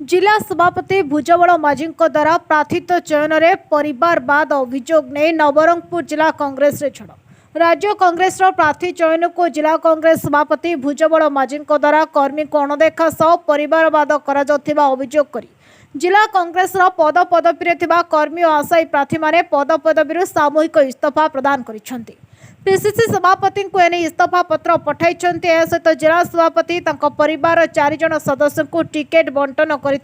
जिला सभापति भुजबल माझी द्वारा प्रार्थित चयन में परिवारवाद अभियोग नहीं नवरंगपुर जिला कांग्रेस रे झड़। राज्य कांग्रेस प्रार्थी चयन को जिला कांग्रेस सभापति भुजबल माझी द्वारा कर्मी को अणदेखा सह परिवारवाद अभियोग करी जिला कांग्रेस पद पदवी कर्मी और आशायी प्रार्थी माने पद पदवी सामूहिक इस्तीफा प्रदान करिसेंती। पीसीसी सभापति को एने इस्तीफा पत्र पठाई सहित जिला सभापति परिवार 4 जन सदस्य को टिकेट बंटन कर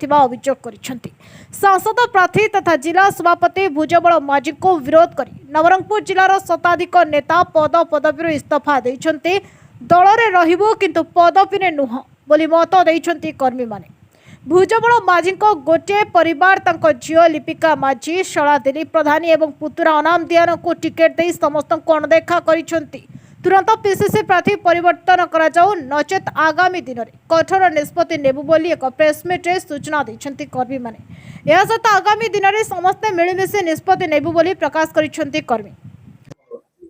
सांसद प्रार्थी तथा जिला सभापति भुजबल माझी को विरोध कर नवरंगपुर जिलार शताधिक नेता पद पदवी इस्तीफा देइछन्ति। दल में रहिबो किंतु पदवी ने नुह बोली मत देइछन्ति कर्मी माने। भुजबल माझी गोटे परिवार झील लिपिका माझी शला दिलीप प्रधानी और पुतुरा अनाम दियान को टिकेट दे समस्त को अणदेखा करिसेंति। तुरंत पीसीसी प्रार्थी परिवर्तन करा जाऊ नचेत आगामी दिन में कठोर निष्पत्ति नेबु बोली एक प्रेसमिट रे सूचना दैछन्ति कर्मी माने। या सहित आगामी दिन में समस्त मिलमिशि निष्पत्ति नेबु बोली प्रकाश करिसेंति कर्मी।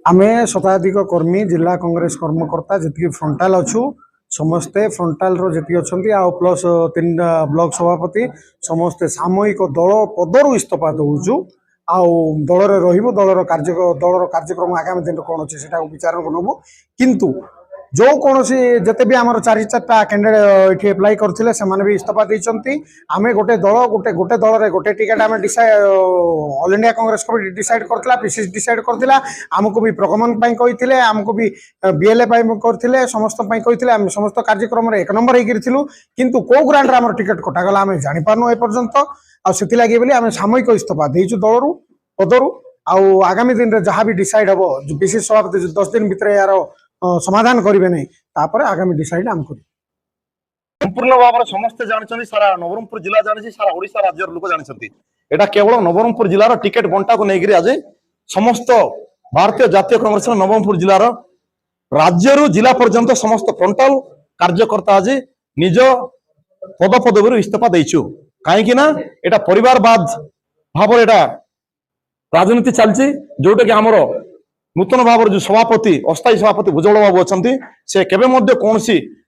आमे शताधिक कर्मी जिला कांग्रेस कर्मकर्ता जी फ्रंटाल अच्छू समस्ते फ्रंटाल जी अच्छा प्लस 3 ब्लॉक सभापति समस्ते सामूहिक दल पदर इस्तीफा दौचु दल में रही दलर कार्यक्रम आगामी दिन कौन अच्छे से विचार को नबू किंतु जो कौन जिते भी आम 4-4टा कैंडिडेट ये अप्लाई करते भी इस्तीफा देती आम गोटे दल गोटे दल में गोटे टिकेट आम ऑल इंडिया कांग्रेस को भी डिसाइड करता पीसीसी डिसाइड करता आमको भी प्रगमन कहते आमको भी बीएलए करते समस्त कहते समस्त कार्यक्रम एक नंबर होकर किंतु कौ ग्रांड आम टिकेट कटागला आम जापारू एपर्यंत आगे बोली आम सामूहिक इस्तीफा देचु दलू पदरू आगामी दिन में जहाँ भी डिसाइड हम पीसीसी सभापति 10 दिन भीतर यार समाधान करेंगे नहीं तापर आगामी डिसाइड आम कर संपूर्ण भाव में समस्ते जानते सारा नवरंगपुर जिला जानी सारा ओडिशा राज्य लोक जानते एटा केवल नवरंगपुर जिलार टिकेट बंटा को लेकर आज समस्त भारतीय जातीय कांग्रेस नवरंगपुर जिलार राज्य जिला पर्यंत समस्त फ्रंटाल कार्यकर्ता आज निज पद पदवी इस्तीफा देचु कहीं एटा परिवारवाद भाव राजनीति चलती जोटा कि आमर नूतन भाव जो सभापति अस्थायी सभापति भुजबल बाबू अच्छा से केवे कौन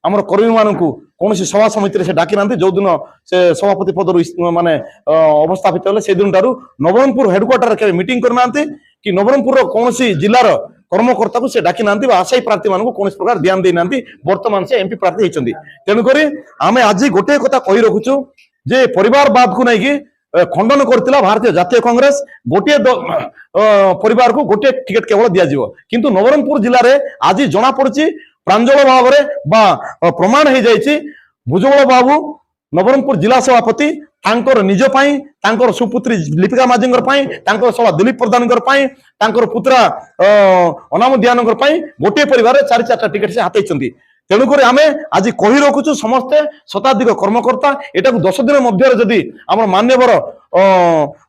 आमर कर्मी मान कौन सभा समिति से डाकी ना जो दिन से सभापति पद माने अवस्थापित होले से दिन ठारू नवरंगपुर हेडक्वार्टर के मीटिंग करना कि नवरंगपुर कौन जिलार कर्मकर्ता को से डाकी ना आशायी प्रार्थी मान कौन प्रकार ध्यान देना बर्तमान से एमपी प्रार्थी होती तेणुक आम आज गोटे कथा कही रखुचु जे परिवारवाद को नहीं खंडन करथिला भारतीय जातीय कांग्रेस गोटे परिवार को गोटे टिकेट केवल दिया किंतु नवरंगपुर जिले में आज जना पड़ी प्रांजल भाव में प्रमाण हो जाए भुजबल बाबू नवरंगपुर जिला सभापति तांकर निज तांकर सुपुत्री लिपिका माझी सला दिलीप प्रधान पुत्रा अनाम दियान गोटे परिवार 4-4टा टिकेट से हाथी तेणुक आम आज कही रखुचु समस्ते शताधिक कर्मकर्ता एटा 10 दिन मध्य जदि आम मान्यवर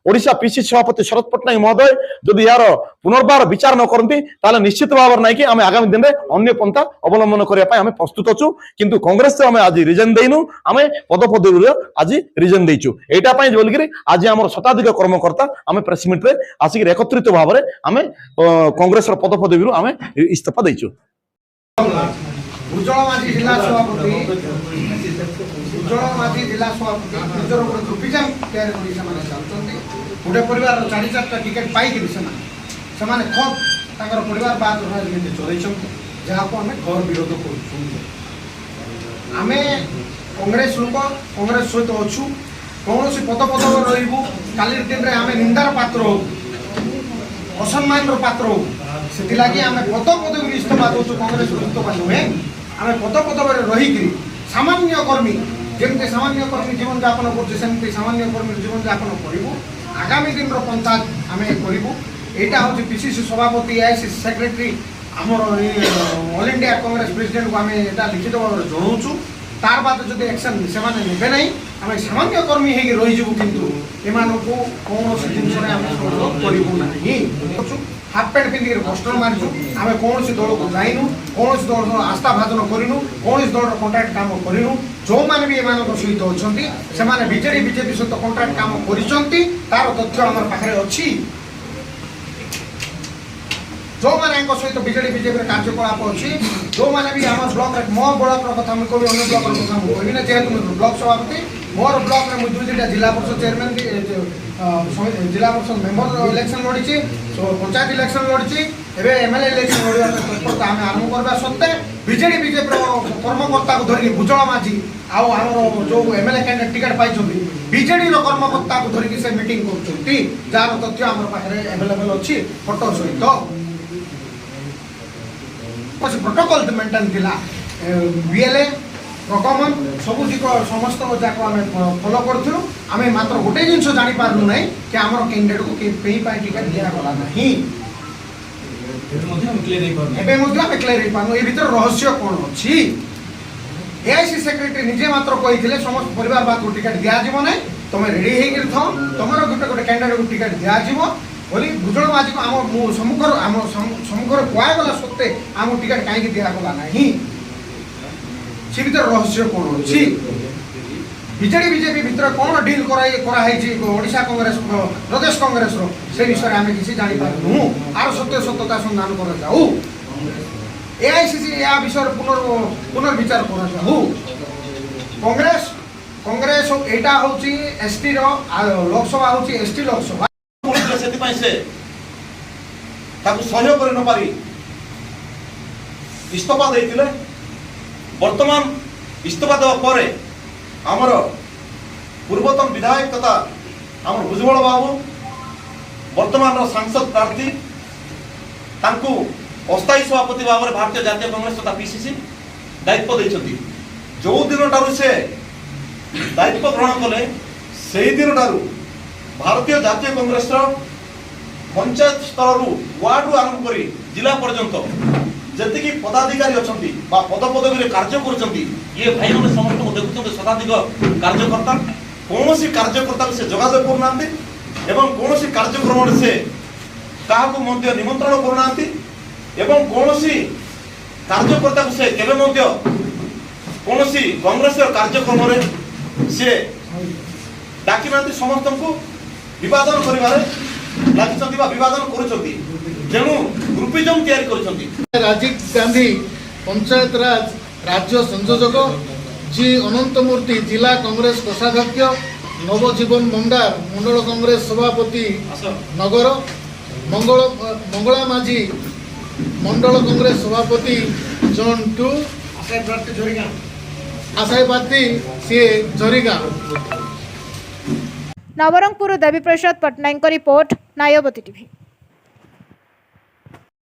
ओडिशा पीसीसी सभापति शरद पट्टनायक महोदय जदि यार पुनर्बार विचार न करती निश्चित भाव ना कि आम आगामी दिन में अन्य पंथा अवलंबन करने आम प्रस्तुत अच्छु किंतु कांग्रेस से आम आज रिजन देनु आम पद पदवी आज रिजन देचु एटापाई बोलिक आज आम शताधिक कर्मकर्ता आम प्रेसमिट रे आसिक एकत्रित भाव में आम कांग्रेस पद पदवी आम इस्तीफा देचु। भुजबल माझी जिला सभापति निजर गोटे ग्रुपिजम तैयार गोटे परिवार 4-4टा टिकेट पाई खत परिवार बाद चलते जहाँ को आम घर विरोध करें कांग्रेस लोक कांग्रेस सहित अच्छू कौन पद पदवी रही काली दिन में आम निंदार पात्र हो असम्मान पात्र हो से आम पद पदवी इस्तीफा दौर कांग्रेस इस्तीफा नुहे आम पद पदवी रहीक सामान्य कर्मी जमी सामान्य कर्मी जीवन यापन करते सामान्य कर्मी जीवन यापन करूँ आगामी दिन पंथा आम करूँ यहाँ हूँ पीसीसी सभापति एआईसीसी सेक्रेटरी आमर ऑल इंडिया कांग्रेस प्रेसिडेंट को आम यहाँ लिखित भाव में जनाऊँ तार बाद जो एक्शन से ने ना आम सामान्य कर्मी हो रहीजु किंतु एम कौन जिन करूँ हाफ पैंट पिंधिक पोस्टर मारिचु आम कौन दल को जाइनु कौन दल आस्था भाजन करूँ कौन दल कंट्राक्ट काम करूँ जो मैंने भी एम सहित अच्छा से बीजेडी बीजेपी सहित कंट्राक्ट काम कर तथ्य आम पाखे अच्छी जो मैंने सहित बीजेडी बीजेपी कार्यकलाप अच्छी जो मैंने भी आम ब्लॉक मो ब्लॉक कथा कह अन्य ब्लॉक कथा कहना जेहेतु ब्लॉक सभापति मोर ब्लॉक में मुझे 2-3 जिला परिषद चेयरमैन जिला परिषद मेंबर इलेक्शन लड़ी पंचायत इलेक्शन लड़ी एवं एमएलए इलेक्शन लड़वा तत्परता आम आरंभ करवा सत्ते बीजेडी बीजेपी कर्मकर्ता को धरिक भुजल माझी आम जो एमएलए कैंडिडेट टिकेट पाई बीजेडी कर्मकर्ता को धरिक से मीटिंग कर जार तथ्य आम पाखे एवेलेबल अच्छी फोटो सहित प्रोटोकॉल मेंटेन थिला बीएलए प्रगमन सबुतिक समस्त जाक आम फॉलो करूँ आम मात्र गोटे जिन जानी पार्लु ना कि आम कैंडिडेट को कहीं टिकेट दिगला ना क्लियर पार्नु ये भर रहस्य कौन अच्छी एआईसी सेक्रेटरी निजे मात्र कही समस्त परिवारवाद को टिकेट दिज्व ना तुम रेडी हो तुम गोटे गोटे कैंडिडेट को टिकेट दिज्व बोली भुजल माझी को आम सम्मुखर कुआगला सत्ते आम टिकेट कहीं दिगला ना सी भर रहस्य कौन अच्छी बीजेडी बीजेपी भर कौन डील ओडिशा कांग्रेस प्रदेश कांग्रेस से विषय आम किसी जापारू आर सत्य सत्यता संधान कर जाऊ एआईसीसी या विषय पुनर्विचार कर जाऊ कांग्रेस कांग्रेस एटा होची एसटी रो लोकसभा होची एसटी लोकसभा से सहयोग कर न पारी इस्तीफा देते वर्तमान इस्तीफा देवा पर आमर पूर्वतन विधायक तथा आमर भुजबल बाबू वर्तमान सांसद प्रार्थी तांकु अस्थायी सभापति भाव में भारतीय जातीय कांग्रेस तथा पीसीसी दायित्व देछंती जो दिन ठारू से दायित्व ग्रहण कले से दिन ठारू भारतीय जातीय कांग्रेस पंचायत स्तर वार्ड आरंभ कर जिला पर्यंत जी पदाधिकारी अच्छा पद पदवी कार्य कर ये भाई मैंने समस्त देखुं शताधिक कार्यकर्ता कौन कार्यकर्ता से जोगाजोग करना कौन कार्यक्रम से क्या निमंत्रण करना कौन कार्यकर्ता से केवे कौन कांग्रेस कार्यक्रम से डाकी ना समस्त को विवादन कर तेणु ग्रुपिजम तैयारी कर राजीव गांधी पंचायत राज राज्य संयोजक जी अनंतमूर्ति जिला कांग्रेस कोषाध्यक्ष नवजीवन मंडार मंडल कांग्रेस सभापति नगर मंगला माझी मंडल कांग्रेस सभापति जॉन 2 आशाई प्रार्थी सी झरीगाँ। Nabarangpur Devi Prasad Patnaik report नायवती TV.